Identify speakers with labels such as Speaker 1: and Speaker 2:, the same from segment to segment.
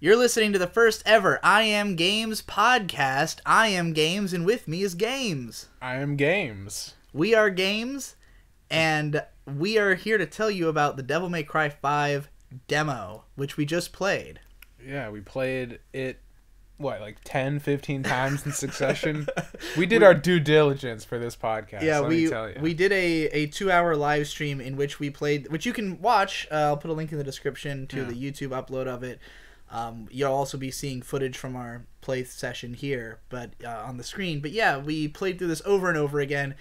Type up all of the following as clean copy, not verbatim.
Speaker 1: You're listening to the first ever I Am Games podcast. I am Games, and with me is Games.
Speaker 2: I am Games.
Speaker 1: We are Games, and we are here to tell you about the Devil May Cry 5 demo, which we just played.
Speaker 2: Yeah, we played it, like 10, 15 times in succession? We did our due diligence for this podcast, let me tell you.
Speaker 1: We did a 2-hour live stream in which we played, which you can watch. I'll put a link in the description to the YouTube upload of it. You'll also be seeing footage from our play session here, but on the screen. But yeah, we played through this over and over again.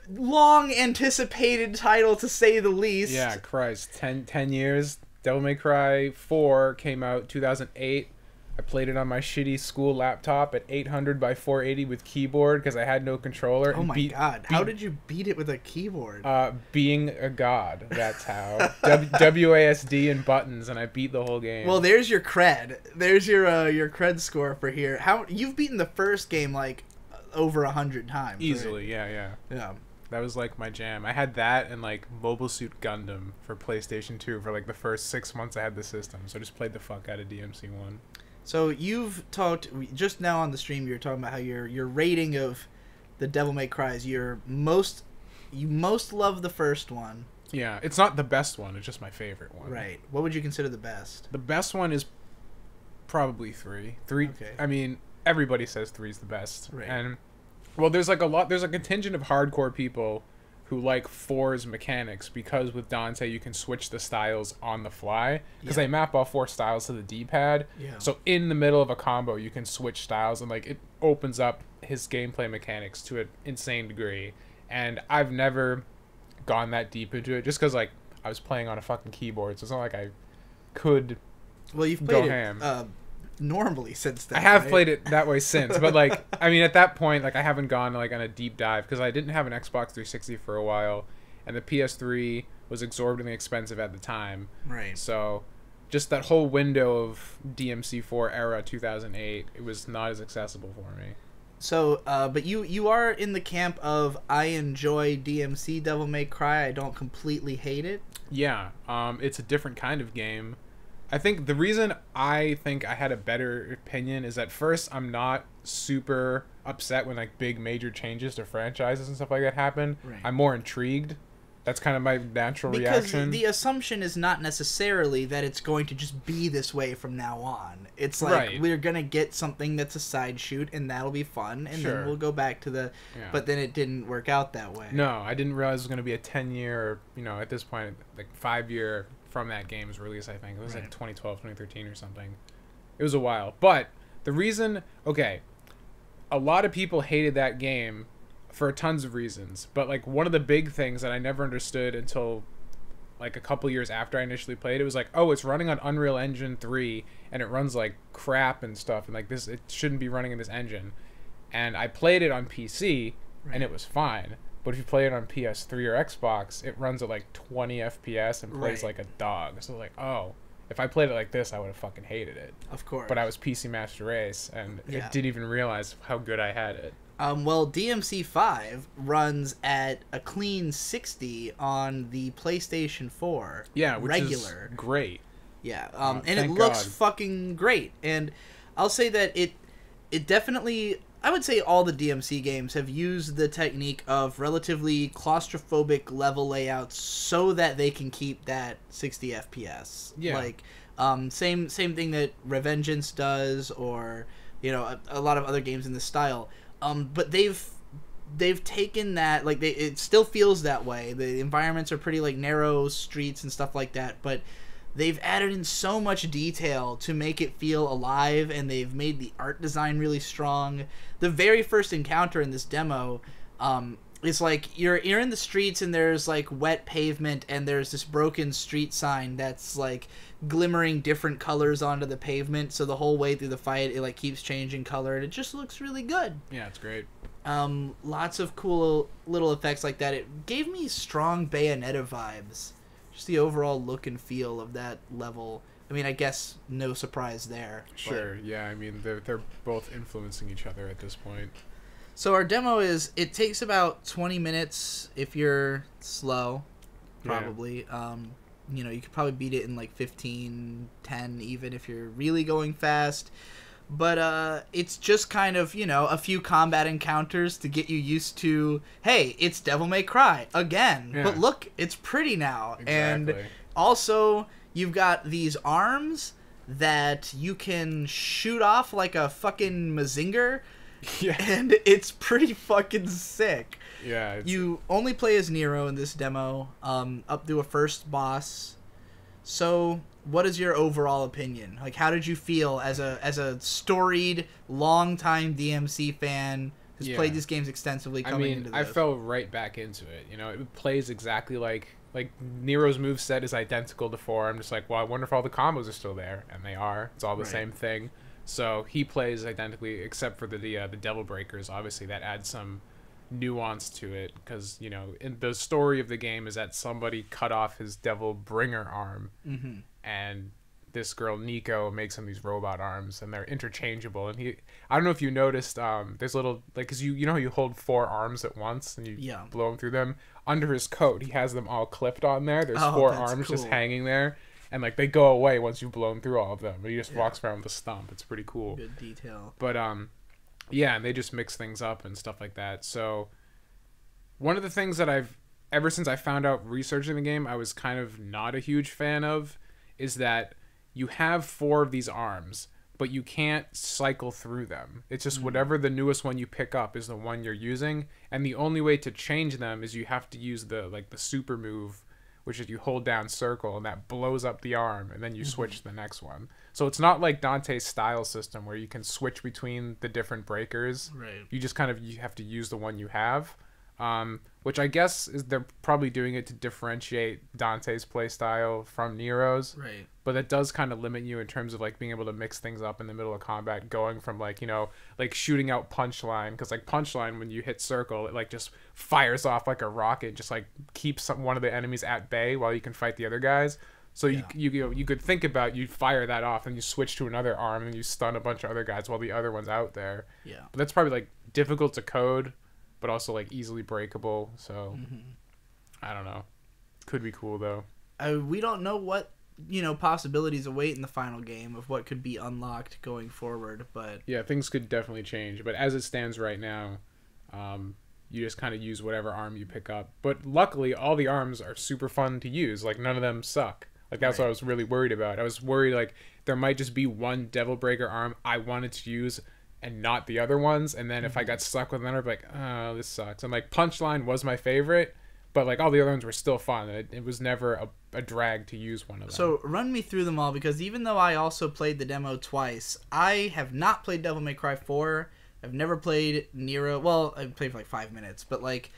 Speaker 1: Long anticipated title, to say the least.
Speaker 2: Yeah, Christ, 10 years. Devil May Cry 4 came out 2008. I played it on my shitty school laptop at 800 by 480 with keyboard because I had no controller.
Speaker 1: Oh my god, how did you beat it with a keyboard?
Speaker 2: Being a god, that's how. WASD and buttons, and I beat the whole game.
Speaker 1: Well, there's your cred. There's your cred score for here. How you've beaten the first game like over 100 times.
Speaker 2: Easily,
Speaker 1: right?
Speaker 2: Yeah. That was like my jam. I had that and like Mobile Suit Gundam for PlayStation 2 for like the first 6 months I had the system. So I just played the fuck out of DMC 1.
Speaker 1: So you've talked just now on the stream. You were talking about how your rating of the Devil May Cries. You most love the first one.
Speaker 2: Yeah, it's not the best one. It's just my favorite one.
Speaker 1: Right. What would you consider the best?
Speaker 2: The best one is probably 3. 3.
Speaker 1: Okay.
Speaker 2: I mean, everybody says 3 is the best.
Speaker 1: Right.
Speaker 2: And well, there's a contingent of hardcore people who like 4's mechanics because with Dante you can switch the styles on the fly because they map all 4 styles to the D-pad.
Speaker 1: Yeah.
Speaker 2: So in the middle of a combo you can switch styles and like it opens up his gameplay mechanics to an insane degree. And I've never gone that deep into it just because like I was playing on a fucking keyboard, so it's not like I could.
Speaker 1: Well, you've
Speaker 2: go
Speaker 1: played
Speaker 2: ham.
Speaker 1: it normally since then.
Speaker 2: I have
Speaker 1: right?
Speaker 2: played it that way since, but like I mean at that point like I haven't gone like on a deep dive because I didn't have an Xbox 360 for a while and the PS3 was exorbitantly expensive at the time.
Speaker 1: Right.
Speaker 2: So just that whole window of DMC4 era 2008, it was not as accessible for me.
Speaker 1: So, but you are in the camp of I enjoy DMC Devil May Cry. I don't completely hate it.
Speaker 2: Yeah, it's a different kind of game. I think the reason I think I had a better opinion is that first I'm not super upset when like big major changes to franchises and stuff like that happen.
Speaker 1: Right.
Speaker 2: I'm more intrigued. That's kind of my natural reaction.
Speaker 1: Because the assumption is not necessarily that it's going to just be this way from now on. It's like we're going to get something that's a side shoot and that'll be fun and then we'll go back to the... Yeah. But then it didn't work out that way.
Speaker 2: No, I didn't realize it was going to be a 10-year, at this point, like 5-year from that game's release, I think. It was like 2012, 2013 or something. It was a while. But the reason... Okay, a lot of people hated that game for tons of reasons, but like one of the big things that I never understood until like a couple years after I initially played it was like, oh, it's running on Unreal Engine 3 and it runs like crap and stuff and like this, it shouldn't be running in this engine. And I played it on PC and it was fine, but if you play it on PS3 or Xbox, it runs at like 20 FPS and plays like a dog. So like, oh, if I played it like this, I would have fucking hated it.
Speaker 1: Of course.
Speaker 2: But I was PC Master Race and it didn't even realize how good I had it.
Speaker 1: Well, DMC 5 runs at a clean 60 on the PlayStation 4.
Speaker 2: Yeah, which
Speaker 1: regular.
Speaker 2: Is great.
Speaker 1: Yeah, and it looks fucking great. And I'll say that it definitely... I would say all the DMC games have used the technique of relatively claustrophobic level layouts so that they can keep that 60 FPS.
Speaker 2: Yeah.
Speaker 1: Like, same thing that Revengeance does, or, a lot of other games in this style. But they've taken that, like, it still feels that way. The environments are pretty, like, narrow streets and stuff like that, but they've added in so much detail to make it feel alive, and they've made the art design really strong. The very first encounter in this demo, is like you're in the streets and there's like wet pavement and there's this broken street sign that's like glimmering different colors onto the pavement. So the whole way through the fight, it like keeps changing color and it just looks really good.
Speaker 2: Yeah, it's great.
Speaker 1: Lots of cool little effects like that. It gave me strong Bayonetta vibes. Just the overall look and feel of that level. I mean, I guess no surprise there.
Speaker 2: Sure, yeah. I mean, they're both influencing each other at this point.
Speaker 1: So our demo it takes about 20 minutes if you're slow, probably. you could probably beat it in like 15, 10 even if you're really going fast. But it's just kind of, a few combat encounters to get you used to, hey, it's Devil May Cry again. Yeah. But look, it's pretty now. Exactly. And also, you've got these arms that you can shoot off like a fucking Mazinger. Yeah. And it's pretty fucking sick. Yeah. You only play as Nero in this demo, up to a first boss. So, what is your overall opinion? Like, how did you feel as a storied, long-time DMC fan who's played these games extensively coming into this?
Speaker 2: I fell right back into it. It plays exactly like Nero's moveset is identical to 4. I'm just like, well, I wonder if all the combos are still there. And they are. It's all the same thing. So, he plays identically, except for the Devil Breakers. Obviously, that adds some nuance to it, because in the story of the game is that somebody cut off his Devil Bringer arm, and this girl Nico makes him these robot arms, and they're interchangeable. And I don't know if you noticed, there's little, like, because you know how you hold 4 arms at once and you blow them through them. Under his coat, he has them all clipped on there. There's 4 arms just hanging there, and like they go away once you've blown through all of them. But he just walks around with a stump. It's pretty cool.
Speaker 1: Good detail.
Speaker 2: But yeah, and they just mix things up and stuff like that. So one of the things that ever since I found out researching the game, I was kind of not a huge fan of, is that you have 4 of these arms, but you can't cycle through them. It's just whatever the newest one you pick up is the one you're using, and the only way to change them is you have to use the super move, which is you hold down circle, and that blows up the arm, and then you switch to the next one. So it's not like Dante's style system where you can switch between the different breakers.
Speaker 1: Right.
Speaker 2: You just you have to use the one you have. Which I guess is they're probably doing it to differentiate Dante's playstyle from Nero's.
Speaker 1: Right.
Speaker 2: But that does kind of limit you in terms of like being able to mix things up in the middle of combat, going from like shooting out Punchline, because like Punchline, when you hit circle, it like just fires off like a rocket, just like keeps one of the enemies at bay while you can fight the other guys. So you could think about, you fire that off and you switch to another arm and you stun a bunch of other guys while the other one's out there.
Speaker 1: Yeah.
Speaker 2: But that's probably like difficult to code, but also like easily breakable. So I don't know. Could be cool though.
Speaker 1: We don't know what possibilities await in the final game of what could be unlocked going forward, but
Speaker 2: yeah, things could definitely change. But as it stands right now, you just kind of use whatever arm you pick up. But luckily, all the arms are super fun to use. Like none of them suck. Like that's what I was really worried about. I was worried like there might just be one Devil Breaker arm I wanted to use and not the other ones, and then if I got stuck with another, I'd be like, oh, this sucks. And like Punchline was my favorite, but like all the other ones were still fun. It was never a drag to use one of them.
Speaker 1: So run me through them all, because even though I also played the demo twice, I have not played Devil May Cry 4. I've never played Nero. Well, I played for like 5 minutes, but like,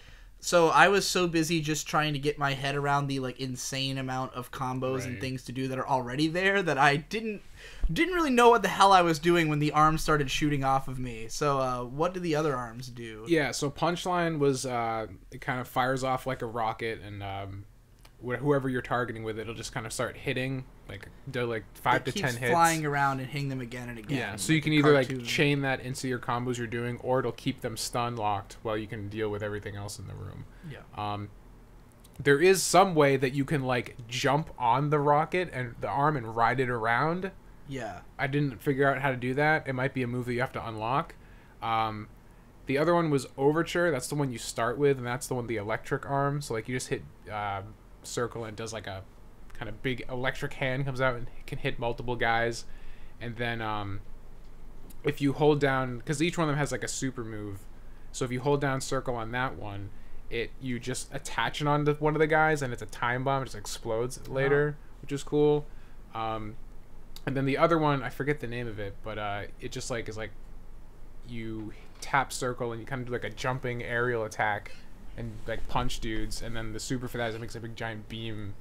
Speaker 1: so I was so busy just trying to get my head around the like insane amount of combos and things to do that are already there that I didn't really know what the hell I was doing when the arms started shooting off of me. So what do the other arms do?
Speaker 2: Yeah, so Punchline was it kind of fires off like a rocket, and whoever you're targeting with it, it'll just kind of start hitting like 5 to 10 hits,
Speaker 1: flying around and hitting them again and again.
Speaker 2: Yeah, so you can either like chain that into your combos you're doing, or it'll keep them stun locked while you can deal with everything else in the room.
Speaker 1: Yeah.
Speaker 2: There is some way that you can like jump on the rocket and the arm and ride it around.
Speaker 1: Yeah.
Speaker 2: I didn't figure out how to do that. It might be a move that you have to unlock. The other one was Overture. That's the one you start with, and that's the one, the electric arm. So like you just hit circle and it does like a kind of big electric hand comes out and can hit multiple guys. And then if you hold down, because each one of them has like a super move, so if you hold down circle on that one, you just attach it onto one of the guys and it's a time bomb. It just explodes later, which is cool. And then the other one, I forget the name of it, but it just like is like you tap circle and you kind of do like a jumping aerial attack and like punch dudes, and then the super for that is it makes a big giant beam.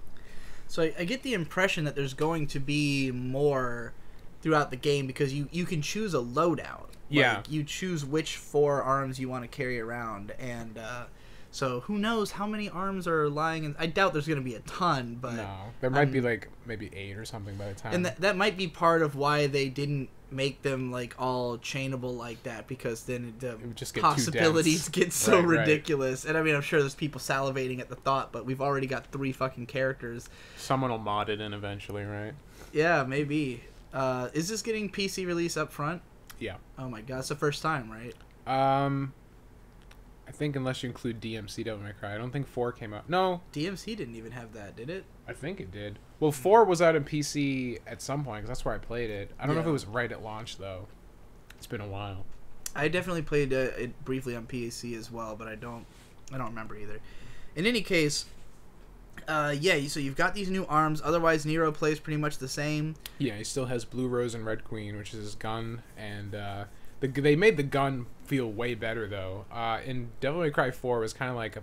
Speaker 1: So I get the impression that there's going to be more throughout the game, because you can choose a loadout.
Speaker 2: Yeah.
Speaker 1: Like, you choose which 4 arms you want to carry around, and so who knows how many arms are lying in... I doubt there's going to be a ton, but...
Speaker 2: No, there might be like maybe 8 or something by the time.
Speaker 1: And that might be part of why they didn't make them like all chainable like that, because then the
Speaker 2: would just get
Speaker 1: possibilities
Speaker 2: too dense.
Speaker 1: get so
Speaker 2: Right.
Speaker 1: ridiculous. And I mean, I'm sure there's people salivating at the thought, but we've already got 3 fucking characters.
Speaker 2: Someone will mod it in eventually, right?
Speaker 1: Yeah, maybe. Is this getting PC release up front?
Speaker 2: Yeah.
Speaker 1: Oh my god, it's the first time, right?
Speaker 2: I think unless you include DMC Devil May Cry. I don't think 4 came out. No.
Speaker 1: DMC didn't even have that, did it?
Speaker 2: I think it did. Well, 4 was out in PC at some point, because that's where I played it. I don't know if it was right at launch, though. It's been a while.
Speaker 1: I definitely played it briefly on PC as well, but I don't remember either. In any case, yeah, so you've got these new arms. Otherwise, Nero plays pretty much the same.
Speaker 2: Yeah, he still has Blue Rose and Red Queen, which is his gun, and they made the gun feel way better, though. In Devil May Cry 4 was kind of like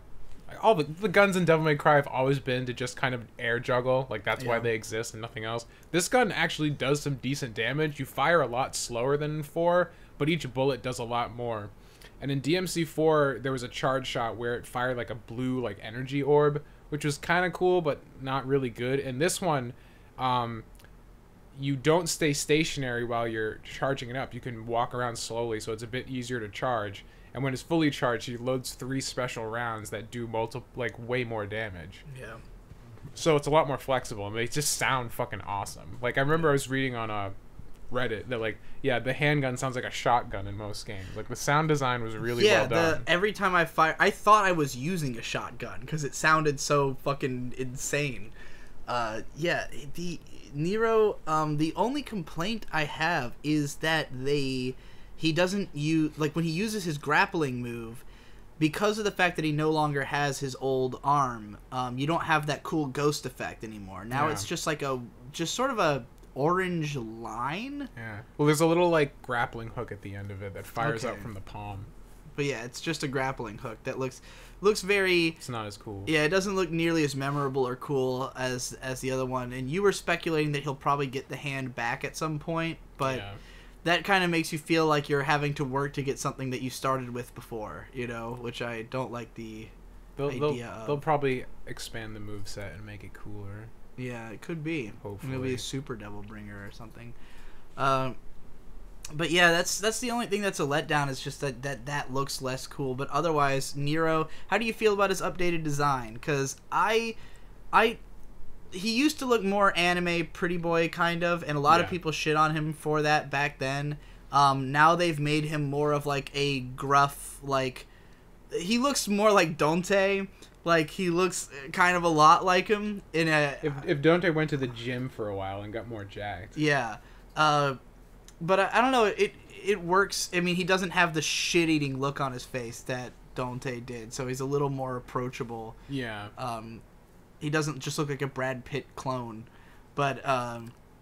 Speaker 2: all the guns in Devil May Cry have always been to just kind of air juggle, like that's why they exist and nothing else. This gun actually does some decent damage. You fire a lot slower than in 4, but each bullet does a lot more. And in DMC4, there was a charge shot where it fired like a blue like energy orb, which was kind of cool, but not really good. And this one, you don't stay stationary while you're charging it up. You can walk around slowly, so it's a bit easier to charge. And when it's fully charged, he loads 3 special rounds that do way more damage.
Speaker 1: Yeah.
Speaker 2: So it's a lot more flexible, and they just sound fucking awesome. Like, I remember I was reading on Reddit that, like, yeah, the handgun sounds like a shotgun in most games. Like, the sound design was really well done.
Speaker 1: Every time I fire, I thought I was using a shotgun because it sounded so fucking insane. Yeah, the Nero, the only complaint I have is that he doesn't use, like, when he uses his grappling move, because of the fact that he no longer has his old arm, you don't have that cool ghost effect anymore. Now it's just like just sort of a orange line.
Speaker 2: Yeah. Well, there's a little, like, grappling hook at the end of it that fires out from the palm.
Speaker 1: But yeah, it's just a grappling hook that looks very...
Speaker 2: It's not as cool.
Speaker 1: Yeah, it doesn't look nearly as memorable or cool as the other one. And you were speculating that he'll probably get the hand back at some point, but that kind of makes you feel like you're having to work to get something that you started with before, you know, which I don't like the idea of.
Speaker 2: They'll probably expand the moveset and make it cooler.
Speaker 1: Yeah, it could be.
Speaker 2: Hopefully.
Speaker 1: It'll be a super devil bringer or something. But yeah, that's the only thing that's a letdown, is just that looks less cool. But otherwise, Nero, how do you feel about his updated design? Because he used to look more anime pretty boy kind of, and a lot of people shit on him for that back then. Now they've made him more of like a gruff, like, he looks more like Dante. Like, he looks kind of a lot like him in a...
Speaker 2: If Dante went to the gym for a while and got more jacked.
Speaker 1: Yeah. But I don't know, it works. I mean, he doesn't have the shit-eating look on his face that Dante did, so he's a little more approachable.
Speaker 2: Yeah.
Speaker 1: He doesn't just look like a Brad Pitt clone, but...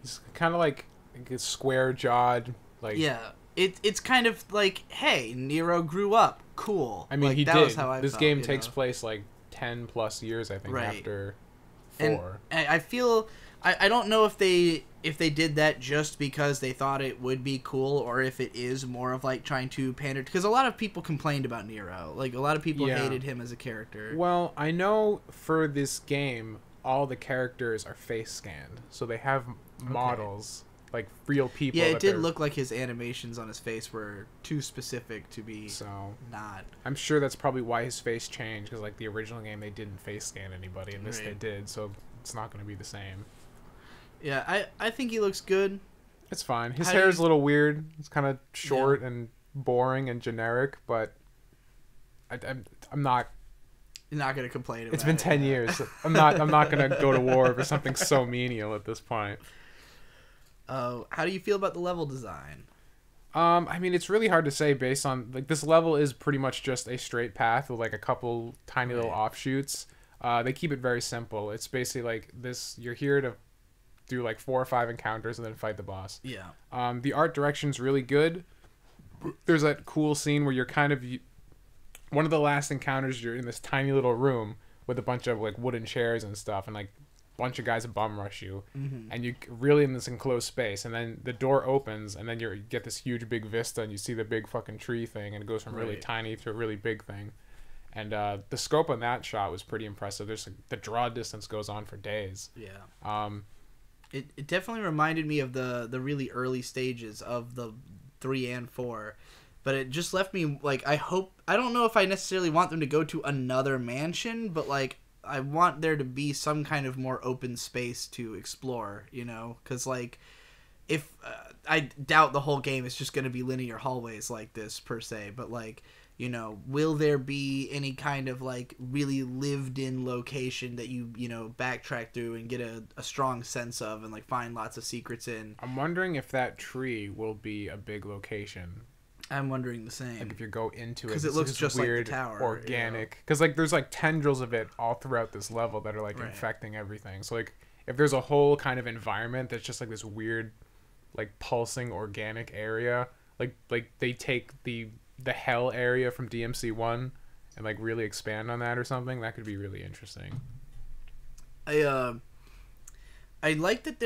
Speaker 2: he's kind of like a square-jawed, like...
Speaker 1: Yeah. It's kind of like, hey, Nero grew up. Cool.
Speaker 2: I mean,
Speaker 1: like,
Speaker 2: he
Speaker 1: that
Speaker 2: did.
Speaker 1: Was how I
Speaker 2: this
Speaker 1: felt,
Speaker 2: game takes place, like, 10 plus years, I think, after 4.
Speaker 1: And I feel... I don't know if they did that just because they thought it would be cool, or if it is more of like trying to pander, because a lot of people complained about Nero. Like, a lot of people hated him as a character.
Speaker 2: Well, I know for this game all the characters are face scanned, so they have models, like real people.
Speaker 1: Yeah, it did look like his animations on his face were too specific to be not.
Speaker 2: I'm sure that's probably why his face changed, because like the original game they didn't face scan anybody, and this they did, so it's not going to be the same.
Speaker 1: Yeah, I think he looks good.
Speaker 2: It's fine. His hair is a little weird. It's kind of short and boring and generic, but I'm not.
Speaker 1: You're not gonna complain about it.
Speaker 2: It's been 10 years. I'm not gonna go to war over something so menial at this point.
Speaker 1: How do you feel about the level design?
Speaker 2: I mean, it's really hard to say based on, like, this level is pretty much just a straight path with like a couple tiny little offshoots. They keep it very simple. It's basically like this: you're here to do like 4 or 5 encounters and then fight the boss.
Speaker 1: Yeah.
Speaker 2: The art direction's really good. There's that cool scene where you're kind of... One of the last encounters, you're in this tiny little room with a bunch of like wooden chairs and stuff, and like a bunch of guys bum rush you. Mm-hmm. And you're really in this enclosed space, and then the door opens, and then you get this huge big vista, and you see the big fucking tree thing, and it goes from really tiny to a really big thing. And the scope on that shot was pretty impressive. There's the draw distance goes on for days.
Speaker 1: Yeah. It definitely reminded me of the really early stages of the 3 and 4, but it just left me like, I don't know if I necessarily want them to go to another mansion, but like I want there to be some kind of more open space to explore, you know, because like if I doubt the whole game is just going to be linear hallways like this per se, but like, you know, will there be any kind of like really lived in location that you know, backtrack through and get a strong sense of and like find lots of secrets in?
Speaker 2: I'm wondering if that tree will be a big location.
Speaker 1: I'm wondering the same.
Speaker 2: Like if you go into it,
Speaker 1: because it looks just weird, like the tower,
Speaker 2: organic. Because like there's like tendrils of it all throughout this level that are like infecting everything. So like if there's a whole kind of environment that's just like this weird, like pulsing organic area, like they take the hell area from DMC1 and like really expand on that or something, that could be really interesting.
Speaker 1: I like that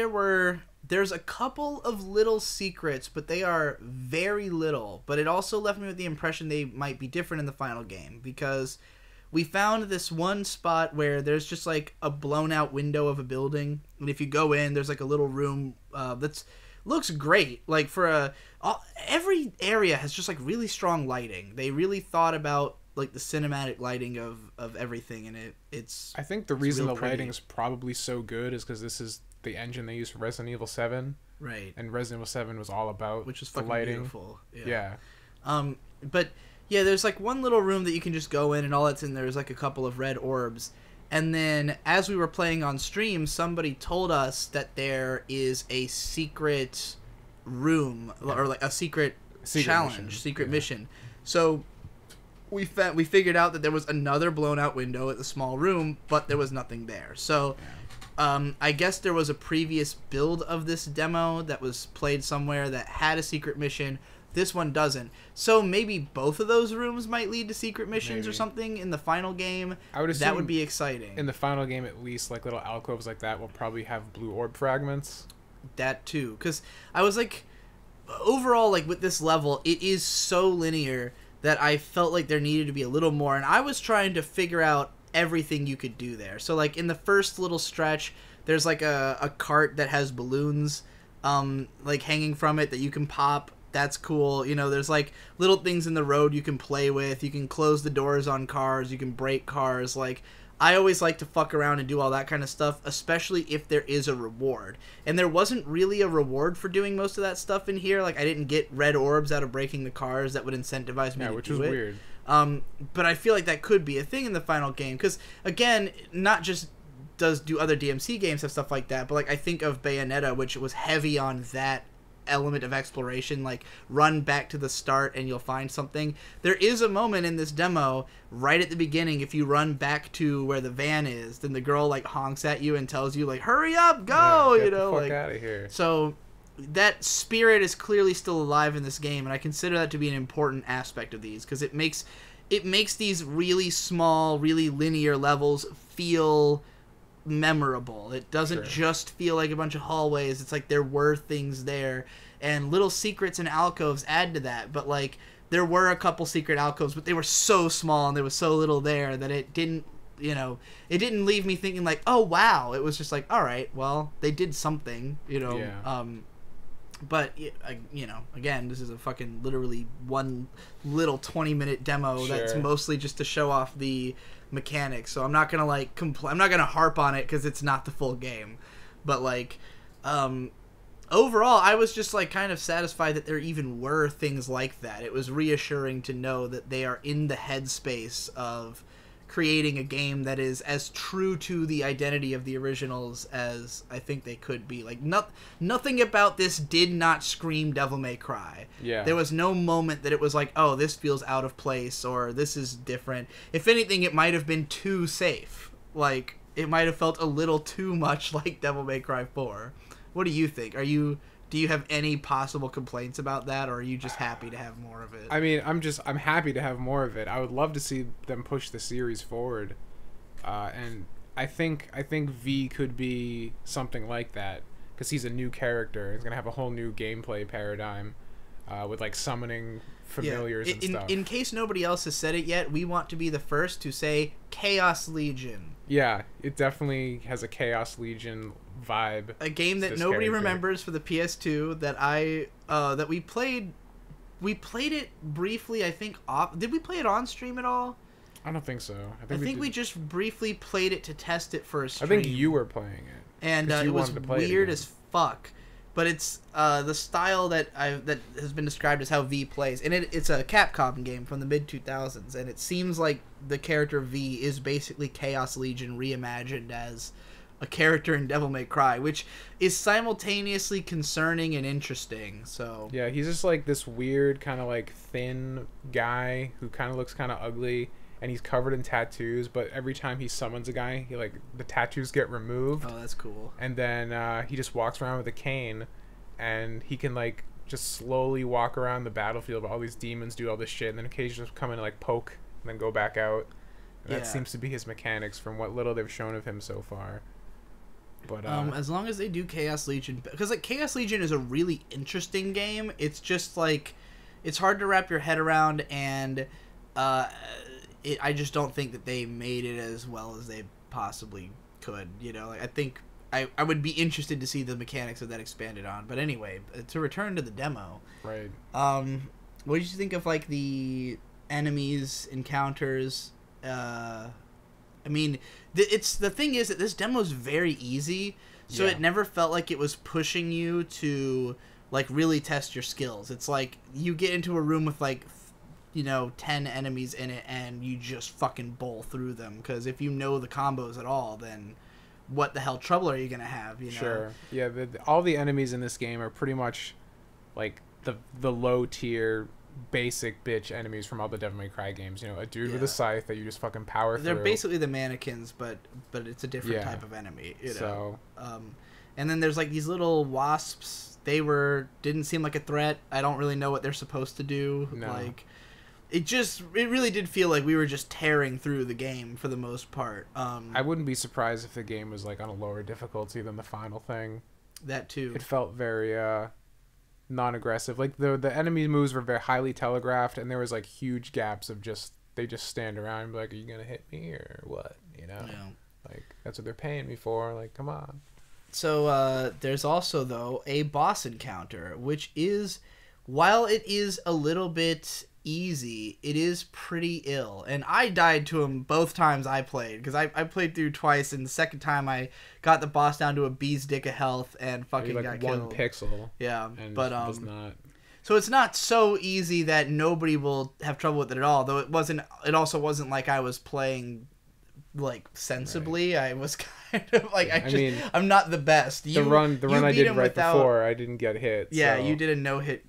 Speaker 1: there's a couple of little secrets, but they are very little. But it also left me with the impression they might be different in the final game, because we found this one spot where there's just like a blown out window of a building, and if you go in, there's like a little room that's looks great. Like for every area has just like really strong lighting. They really thought about like the cinematic lighting of everything, and it's
Speaker 2: I think the reason the lighting is probably so good is because this is the engine they used for Resident Evil 7.
Speaker 1: Right.
Speaker 2: And Resident Evil 7 was all about
Speaker 1: which was
Speaker 2: the
Speaker 1: fucking
Speaker 2: lighting.
Speaker 1: Beautiful.
Speaker 2: Yeah.
Speaker 1: But yeah, there's like one little room that you can just go in, and all that's in there is like a couple of red orbs. And then as we were playing on stream, somebody told us that there is a secret room or like a secret challenge, mission. So we figured out that there was another blown out window at the small room, but there was nothing there. So I guess there was a previous build of this demo that was played somewhere that had a secret mission. This one doesn't. So maybe both of those rooms might lead to secret missions or something in the final game.
Speaker 2: I would assume
Speaker 1: that would be exciting.
Speaker 2: In the final game, at least, like little alcoves like that will probably have blue orb fragments.
Speaker 1: That too, because I was like, overall, like with this level, it is so linear that I felt like there needed to be a little more, and I was trying to figure out everything you could do there. So like in the first little stretch, there's like a cart that has balloons like hanging from it that you can pop. That's cool. You know, there's like little things in the road you can play with. You can close the doors on cars, you can break cars. Like I always like to fuck around and do all that kind of stuff, especially if there is a reward. And there wasn't really a reward for doing most of that stuff in here. Like I didn't get red orbs out of breaking the cars that would incentivize me to do it.
Speaker 2: Which is weird.
Speaker 1: But I feel like that could be a thing in the final game, because again, not just do other DMC games have stuff like that, but like I think of Bayonetta, which was heavy on that element of exploration, like run back to the start and you'll find something. There is a moment in this demo right at the beginning, if you run back to where the van is, then the girl like honks at you and tells you like, hurry up, go,
Speaker 2: get
Speaker 1: you know,
Speaker 2: the fuck
Speaker 1: like
Speaker 2: out of here.
Speaker 1: So that spirit is clearly still alive in this game, and I consider that to be an important aspect of these, because it makes these really small, really linear levels feel memorable. It doesn't just feel like a bunch of hallways. It's like there were things there, and little secrets and alcoves add to that. But like there were a couple secret alcoves, but they were so small and there was so little there that it didn't, you know, it didn't leave me thinking like, oh wow. It was just like, all right, well, they did something, you know. But you know, again, this is a fucking literally one little 20-minute demo that's mostly just to show off the mechanics. So I'm not gonna like I'm not gonna harp on it because it's not the full game. But like, overall, I was just like kind of satisfied that there even were things like that. It was reassuring to know that they are in the headspace of creating a game that is as true to the identity of the originals as I think they could be. Like nothing about this did not scream Devil May Cry.
Speaker 2: Yeah.
Speaker 1: There was no moment that it was like, oh, this feels out of place or this is different. If anything, it might have been too safe. Like it might have felt a little too much like Devil May Cry 4. What do you think? Do you have any possible complaints about that, or are you just happy to have more of it?
Speaker 2: I mean, I'm happy to have more of it. I would love to see them push the series forward, and I think V could be something like that, because he's a new character. He's gonna have a whole new gameplay paradigm, with like summoning familiars and stuff.
Speaker 1: In case nobody else has said it yet, we want to be the first to say Chaos Legion.
Speaker 2: Yeah, it definitely has a Chaos Legion vibe.
Speaker 1: A game that nobody remembers for the PS2 that we played. We played it briefly, I think. Did we play it on stream at all?
Speaker 2: I don't think so.
Speaker 1: I think we just briefly played it to test it for a stream.
Speaker 2: I think you were playing it.
Speaker 1: And it was weird as fuck. But it's the style that has been described as how V plays. And it's a Capcom game from the mid-2000s. And it seems like the character V is basically Chaos Legion reimagined as a character in Devil May Cry, which is simultaneously concerning and interesting. So
Speaker 2: yeah, he's just like this weird kind of like thin guy who kind of looks kind of ugly, and he's covered in tattoos. But every time he summons a guy, the tattoos get removed.
Speaker 1: Oh, that's cool.
Speaker 2: And then he just walks around with a cane, and he can like just slowly walk around the battlefield. But all these demons do all this shit, and then occasionally just come in and like poke, and then go back out. And that seems to be his mechanics from what little they've shown of him so far. But
Speaker 1: as long as they do Chaos Legion, because like Chaos Legion is a really interesting game. It's just like it's hard to wrap your head around, and I just don't think that they made it as well as they possibly could. You know, like, I think I would be interested to see the mechanics of that expanded on. But anyway, to return to the demo,
Speaker 2: right?
Speaker 1: What did you think of like the enemies, encounters? I mean, the thing is that this demo is very easy, so it never felt like it was pushing you to like really test your skills. It's like you get into a room with like 10 enemies in it, and you just fucking bowl through them, because if you know the combos at all, then what the hell trouble are you gonna have? You know?
Speaker 2: Sure. Yeah. All the enemies in this game are pretty much like the low tier basic bitch enemies from all the Devil May Cry games. A dude with a scythe that you just fucking power through.
Speaker 1: They're basically the mannequins, but it's a different type of enemy. So, and then there's like these little wasps. They didn't seem like a threat. I don't really know what they're supposed to do.
Speaker 2: No.
Speaker 1: Like, it really did feel like we were just tearing through the game for the most part.
Speaker 2: I wouldn't be surprised if the game was like on a lower difficulty than the final thing.
Speaker 1: That too.
Speaker 2: It felt very non-aggressive. Like the enemy moves were very highly telegraphed, and there was like huge gaps of they just stand around and be like, are you gonna hit me or what?
Speaker 1: Yeah.
Speaker 2: Like that's what they're paying me for. Like, come on.
Speaker 1: So there's also though a boss encounter, which is, while it is a little bit easy, it is pretty ill, and I died to him both times I played, because I played through twice, and the second time I got the boss down to a bee's dick of health and fucking got
Speaker 2: one
Speaker 1: killed.
Speaker 2: Pixel.
Speaker 1: Yeah, but
Speaker 2: was not.
Speaker 1: So it's not so easy that nobody will have trouble with it at all. Though it also wasn't like I was playing like sensibly. Right. I was kind of like I'm not the best.
Speaker 2: The run I did right before, I didn't get hit.
Speaker 1: Yeah,
Speaker 2: so.
Speaker 1: You did a no hit.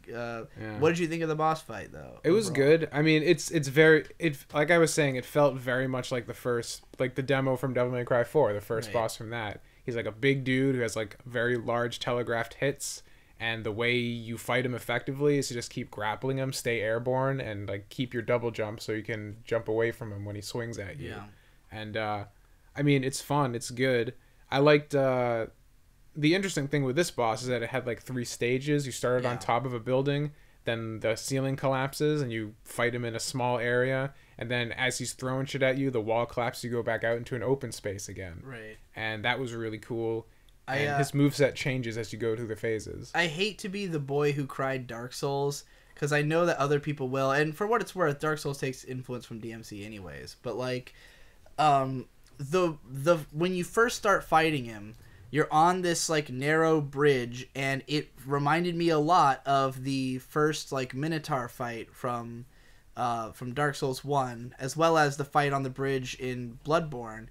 Speaker 1: What did you think of the boss fight though?
Speaker 2: It was good. I mean, it's very like I was saying, it felt very much like the demo from Devil May Cry 4, the first boss from that. He's like a big dude who has like very large telegraphed hits, and the way you fight him effectively is to just keep grappling him, stay airborne, and like keep your double jump so you can jump away from him when he swings at you.
Speaker 1: Yeah.
Speaker 2: And I mean, it's fun, it's good. I liked the interesting thing with this boss is that it had like 3 stages. You started on top of a building, then the ceiling collapses and you fight him in a small area, and then as he's throwing shit at you, the wall collapses, you go back out into an open space again.
Speaker 1: Right. And
Speaker 2: that was really cool. And his moveset changes as you go through the phases. I
Speaker 1: hate to be the boy who cried Dark Souls, because I know that other people will, and for what it's worth, Dark Souls takes influence from DMC anyways, but like when you first start fighting him, you're on this like narrow bridge, and it reminded me a lot of the first like Minotaur fight from Dark Souls 1, as well as the fight on the bridge in Bloodborne.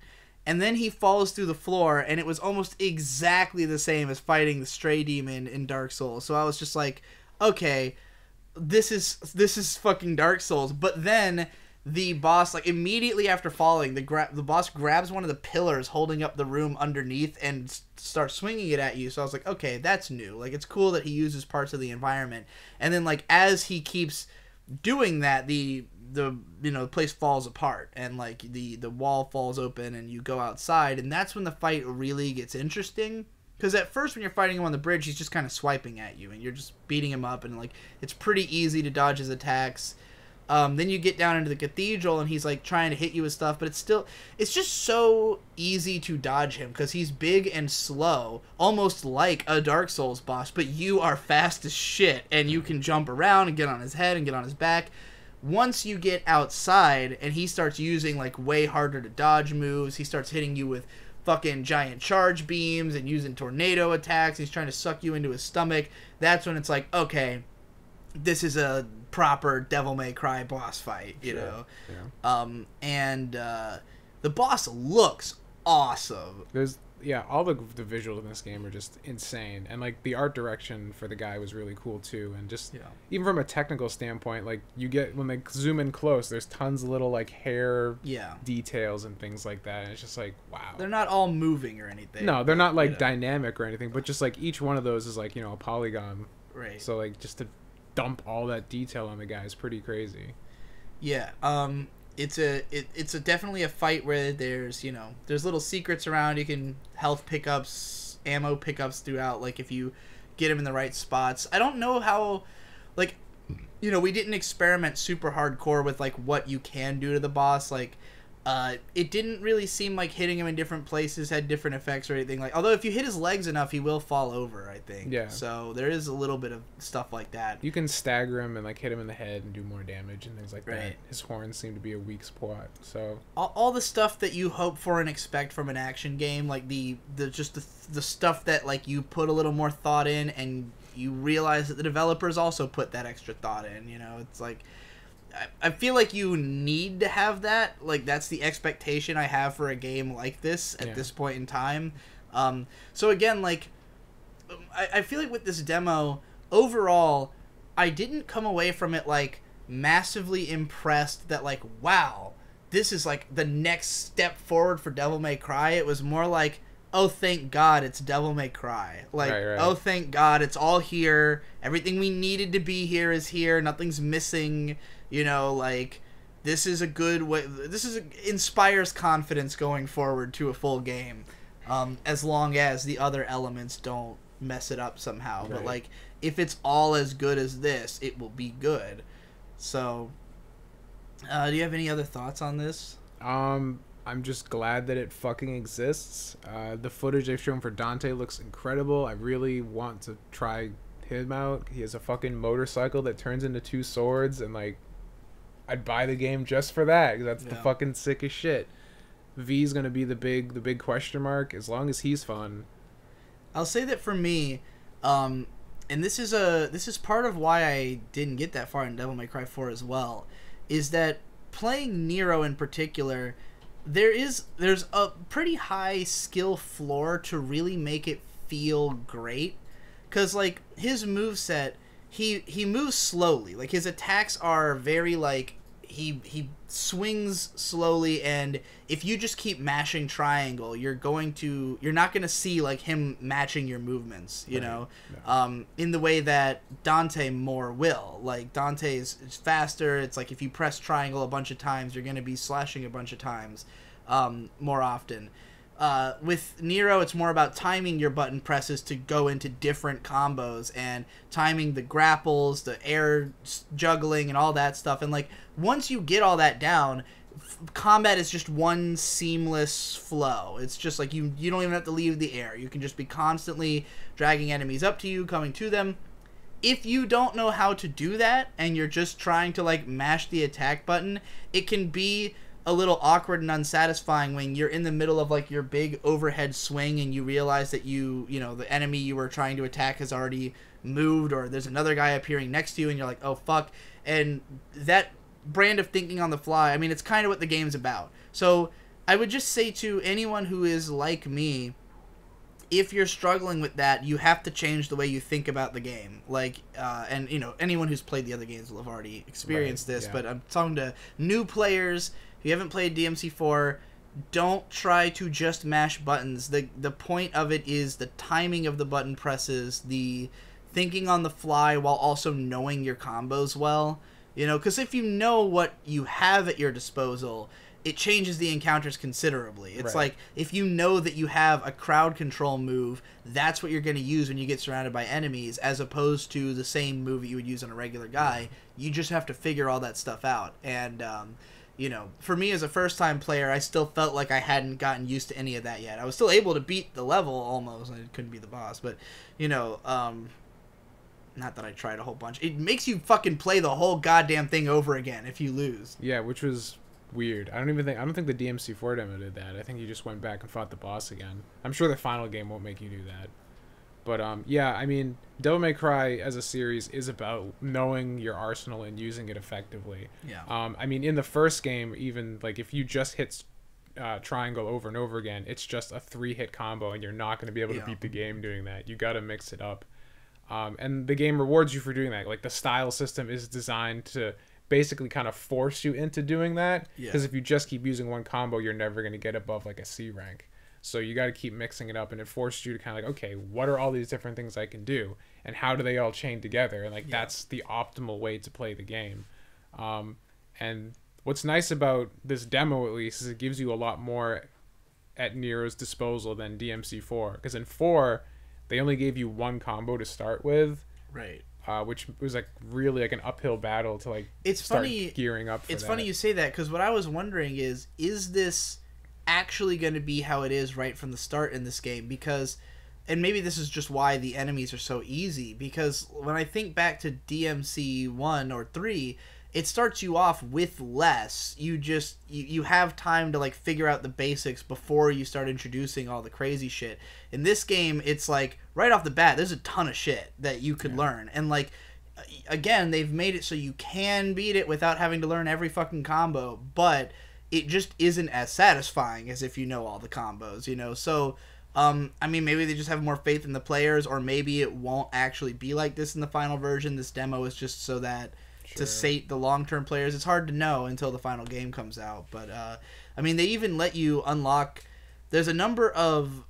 Speaker 1: And then he falls through the floor, and it was almost exactly the same as fighting the Stray Demon in Dark Souls. So I was just like, okay, this is fucking Dark Souls. But then the boss, like immediately after falling, the boss grabs one of the pillars holding up the room underneath and starts swinging it at you. So I was like, okay, that's new. Like, it's cool that he uses parts of the environment. And then like as he keeps doing that, the place falls apart, and like the wall falls open, and you go outside, and that's when the fight really gets interesting. Because at first, when you're fighting him on the bridge, he's just kind of swiping at you, and you're just beating him up, and like it's pretty easy to dodge his attacks. Then you get down into the cathedral, and he's like trying to hit you with stuff, but it's just so easy to dodge him because he's big and slow, almost like a Dark Souls boss, but you are fast as shit, and you can jump around and get on his head and get on his back. Once you get outside and he starts using like way harder to dodge moves, he starts hitting you with fucking giant charge beams and using tornado attacks. He's trying to suck you into his stomach. That's when it's like, okay, this is a proper Devil May Cry boss fight, you know?
Speaker 2: Yeah.
Speaker 1: The boss looks awesome.
Speaker 2: All the visuals in this game are just insane, and like the art direction for the guy was really cool too, and just even from a technical standpoint, like you get when they zoom in close, there's tons of little like hair details and things like that, and it's just like, wow.
Speaker 1: They're not all moving or anything.
Speaker 2: No, they're not like dynamic or anything, but just like each one of those is like, a polygon.
Speaker 1: Right.
Speaker 2: So like just to dump all that detail on the guy is pretty crazy.
Speaker 1: Yeah. It's definitely a fight where there's little secrets around. You can health pickups, ammo pickups throughout, like if you get them in the right spots. I don't know how, like, we didn't experiment super hardcore with like what you can do to the boss. Like, it didn't really seem like hitting him in different places had different effects or anything. Like, although if you hit his legs enough, he will fall over, I think.
Speaker 2: Yeah.
Speaker 1: So there is a little bit of stuff like that.
Speaker 2: You can stagger him and like hit him in the head and do more damage and things like that. His horns seem to be a weak spot. So
Speaker 1: all the stuff that you hope for and expect from an action game, like the stuff that like you put a little more thought in, and you realize that the developers also put that extra thought in. It's like, I feel like you need to have that. Like, that's the expectation I have for a game like this at this point in time. So again, like, I feel like with this demo, overall, I didn't come away from it, like, massively impressed that, like, wow, this is, like, the next step forward for Devil May Cry. It was more like, oh, thank God it's Devil May Cry. Like, oh, thank God it's all here. Everything we needed to be here is here. Nothing's missing. Like, this is a good way. Inspires confidence going forward to a full game, as long as the other elements don't mess it up somehow. But like, if it's all as good as this, it will be good. So, do you have any other thoughts on this?
Speaker 2: I'm just glad that it fucking exists. The footage they've shown for Dante looks incredible. I really want to try him out. He has a fucking motorcycle that turns into two swords, and like, I'd buy the game just for that, because that's the fucking sickest shit. V's gonna be the big question mark. As long as he's fun,
Speaker 1: I'll say that for me, and this is part of why I didn't get that far in Devil May Cry 4 as well, is that playing Nero in particular, there's a pretty high skill floor to really make it feel great, because like his moveset, he moves slowly. Like, his attacks are very like, he swings slowly, and if you just keep mashing triangle, you're not gonna see like him matching your movements,
Speaker 2: No.
Speaker 1: In the way that Dante more will. Like, Dante is faster. It's like if you press triangle a bunch of times, you're gonna be slashing a bunch of times more often. With Nero, it's more about timing your button presses to go into different combos and timing the grapples, the air juggling, and all that stuff. And like, once you get all that down, combat is just one seamless flow. It's just like you don't even have to leave the air. You can just be constantly dragging enemies up to you, coming to them. If you don't know how to do that and you're just trying to like mash the attack button, it can be a little awkward and unsatisfying when you're in the middle of like your big overhead swing and you realize that the enemy you were trying to attack has already moved, or there's another guy appearing next to you and you're like, oh fuck. And that brand of thinking on the fly, I mean, it's kind of what the game's about. So I would just say to anyone who is like me, if you're struggling with that, you have to change the way you think about the game. Like, and anyone who's played the other games will have already experienced this, but I'm talking to new players. If you haven't played DMC4, don't try to just mash buttons. The point of it is the timing of the button presses, the thinking on the fly while also knowing your combos well. Because if you know what you have at your disposal, it changes the encounters considerably. It's
Speaker 2: Right.
Speaker 1: like, if you know that you have a crowd control move, that's what you're going to use when you get surrounded by enemies, as opposed to the same move that you would use on a regular guy. You just have to figure all that stuff out. And, you know, for me as a first-time player, I still felt like I hadn't gotten used to any of that yet. I was still able to beat the level, almost. I couldn't be the boss, but, you know, not that I tried a whole bunch. It makes you fucking play the whole goddamn thing over again if you lose.
Speaker 2: Yeah, which was weird. I don't think the DMC4 demo did that. I think you just went back and fought the boss again. I'm sure the final game won't make you do that. But yeah, I mean, Devil May Cry as a series is about knowing your arsenal and using it effectively.
Speaker 1: Yeah.
Speaker 2: I mean, in the first game, even like if you just hit triangle over and over again, it's just a 3-hit combo, and you're not going to be able to beat the game doing that. You got to mix it up. And the game rewards you for doing that. Like, the style system is designed to basically kind of force you into doing that, because if you just keep using one combo, you're never going to get above like a C rank. So you got to keep mixing it up, and it forces you to kind of like, okay, what are all these different things I can do, and how do they all chain together? And like that's the optimal way to play the game. And what's nice about this demo, at least, is it gives you a lot more at Nero's disposal than DMC4, because in 4 they only gave you one combo to start with,
Speaker 1: right?
Speaker 2: Which was like really like an uphill battle to like start gearing up for
Speaker 1: it's
Speaker 2: that.
Speaker 1: funny you say that, because what I was wondering is this actually going to be how it is right from the start in this game? Because, and maybe this is just why the enemies are so easy, because when I think back to DMC 1 or 3, it starts you off with less. You have time to like figure out the basics before you start introducing all the crazy shit. In this game, it's like right off the bat, there's a ton of shit that you could learn. And like, again, they've made it so you can beat it without having to learn every fucking combo, but it just isn't as satisfying as if you know all the combos, you know? So, I mean, maybe they just have more faith in the players, or maybe it won't actually be like this in the final version. This demo is just so that to sate the long-term players. It's hard to know until the final game comes out. But, I mean, they even let you unlock... There's a number of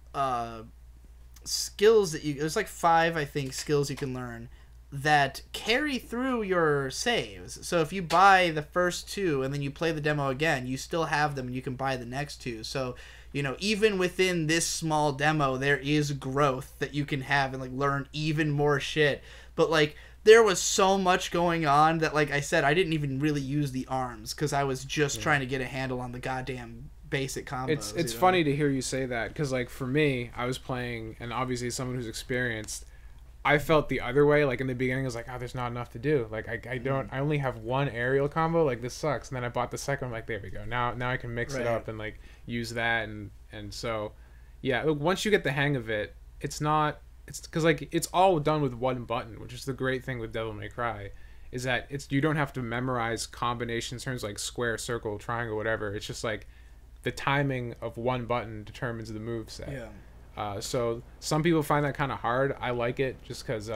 Speaker 1: skills that you... There's like 5, I think, skills you can learn that carry through your saves. So if you buy the first 2 and then you play the demo again, you still have them and you can buy the next 2. So, you know, even within this small demo, there is growth that you can have and like learn even more shit. But like, there was so much going on that, like I said, I didn't even really use the arms because I was just trying to get a handle on the goddamn basic combos.
Speaker 2: It's funny to hear you say that, because like for me, I was playing, and obviously as someone who's experienced, I felt the other way. Like in the beginning, I was like, oh, there's not enough to do. Like I only have one aerial combo. Like this sucks. And then I bought the second one. I'm like, there we go. Now I can mix it up and like use that. And so, yeah, once you get the hang of it, it's because like it's all done with one button, which is the great thing with Devil May Cry, is that you don't have to memorize combinations, terms like square, circle, triangle, whatever. It's just like the timing of one button determines the moveset. Yeah. So some people find that kind of hard. I like it just because...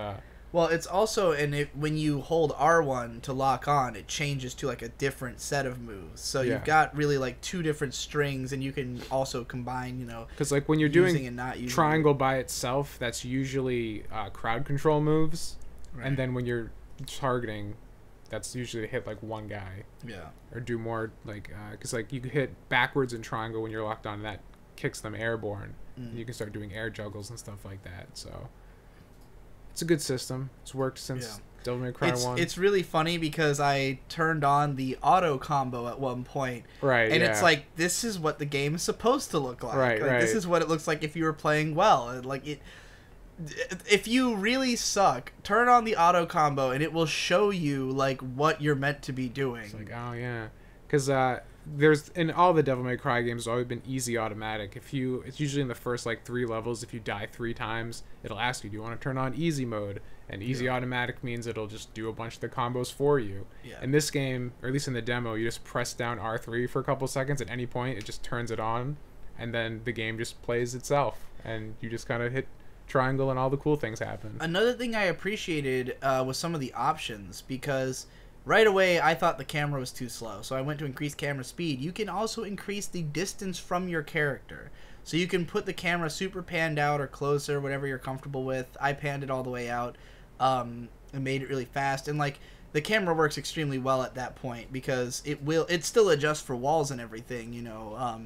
Speaker 1: well, it's also... And when you hold R1 to lock on, it changes to like a different set of moves. So you've got really like 2 different strings, and you can also combine, you know...
Speaker 2: Because like when you're doing triangle by itself, that's usually crowd control moves. Right. And then when you're targeting, that's usually to hit like one guy. Yeah. Or do more like... Because like you can hit backwards in triangle when you're locked on, that kicks them airborne. And you can start doing air juggles and stuff like that. So it's a good system. It's worked since Devil May Cry 1.
Speaker 1: It's really funny because I turned on the auto combo at one point.
Speaker 2: Right.
Speaker 1: And it's like, this is what the game is supposed to look like.
Speaker 2: Right.
Speaker 1: This is what it looks like if you were playing well. Like if you really suck, turn on the auto combo and it will show you like what you're meant to be doing.
Speaker 2: It's like, oh yeah. Because there's in all the Devil May Cry games, it's always been easy automatic. It's usually in the first like 3 levels. If you die 3 times, it'll ask you, do you want to turn on easy mode? And easy automatic means it'll just do a bunch of the combos for you. Yeah. In this game, or at least in the demo, you just press down R3 for a couple seconds. At any point, it just turns it on, and then the game just plays itself, and you just kind of hit triangle and all the cool things happen.
Speaker 1: Another thing I appreciated was some of the options, because right away, I thought the camera was too slow, so I went to increase camera speed. You can also increase the distance from your character. So you can put the camera super panned out or closer, whatever you're comfortable with. I panned it all the way out and made it really fast. And, like, the camera works extremely well at that point because it still adjusts for walls and everything, you know.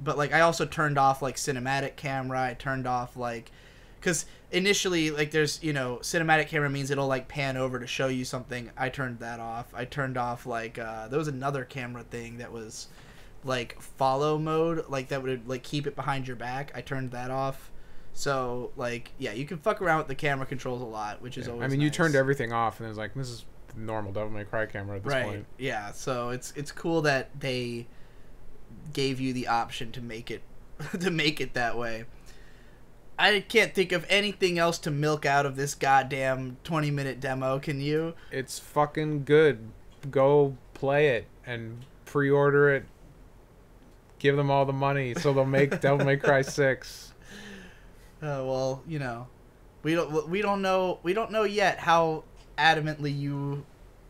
Speaker 1: But like I also turned off like cinematic camera. I turned off like, because initially like there's, you know, cinematic camera means it'll like pan over to show you something. I turned that off. I turned off like there was another camera thing that was like follow mode, like that would like keep it behind your back. I turned that off. So like yeah, you can fuck around with the camera controls a lot, which is always
Speaker 2: I mean,
Speaker 1: nice.
Speaker 2: you turned everything off and it was like, this is the normal Devil May Cry camera at this point.
Speaker 1: Yeah, so it's cool that they gave you the option to make it that way. I can't think of anything else to milk out of this goddamn 20-minute demo, can you?
Speaker 2: It's fucking good. Go play it and pre-order it. Give them all the money so they'll make Devil May Cry 6.
Speaker 1: Well, you know, we don't know yet how adamantly you.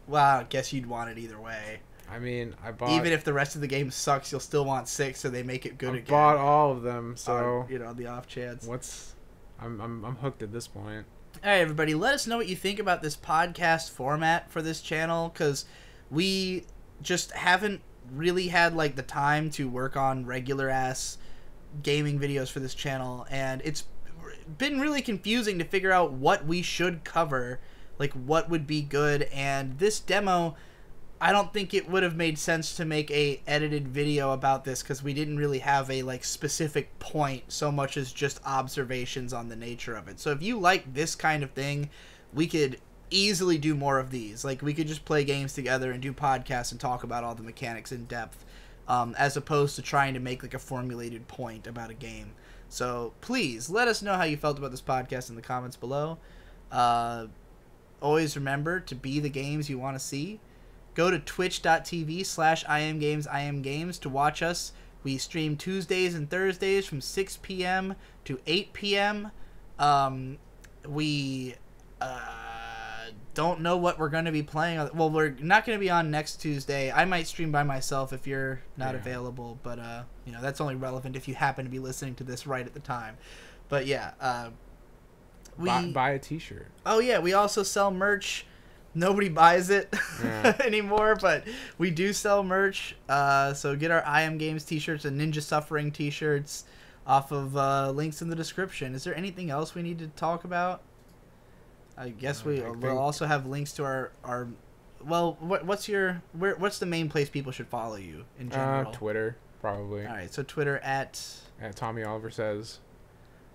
Speaker 1: Well, I guess you'd want it either way.
Speaker 2: I mean, I bought.
Speaker 1: Even if the rest of the game sucks, you'll still want 6, so they make it good again.
Speaker 2: I bought all of them, so
Speaker 1: you know, the off chance.
Speaker 2: I'm hooked at this point.
Speaker 1: All right, everybody, let us know what you think about this podcast format for this channel, because we just haven't really had like the time to work on regular ass gaming videos for this channel, and it's been really confusing to figure out what we should cover, like what would be good. And this demo, I don't think it would have made sense to make a edited video about this because we didn't really have a like specific point so much as just observations on the nature of it. So if you like this kind of thing, we could easily do more of these. Like we could just play games together and do podcasts and talk about all the mechanics in depth, as opposed to trying to make like a formulated point about a game. So please let us know how you felt about this podcast in the comments below. Always remember to be the games you want to see. Go to twitch.tv/IamGames to watch us. We stream Tuesdays and Thursdays from 6 p.m. to 8 p.m. We don't know what we're going to be playing. Well, we're not going to be on next Tuesday. I might stream by myself if you're not available, but you know, that's only relevant if you happen to be listening to this right at the time. But yeah,
Speaker 2: buy a t-shirt.
Speaker 1: Oh yeah, we also sell merch. Nobody buys it anymore, but we do sell merch. So get our I Am Games t-shirts and Ninja Suffering t-shirts off of links in the description. Is there anything else we need to talk about? I guess we'll also have links to our well, what's the main place people should follow you in general?
Speaker 2: Twitter, probably.
Speaker 1: All right, so Twitter at
Speaker 2: Tommy Oliver Says.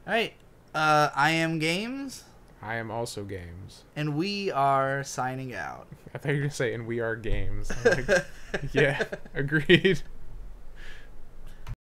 Speaker 1: All right, I Am Games.
Speaker 2: I Am Also Games.
Speaker 1: And we are signing out.
Speaker 2: I thought you were going to say, and we are games. I'm like, yeah, agreed.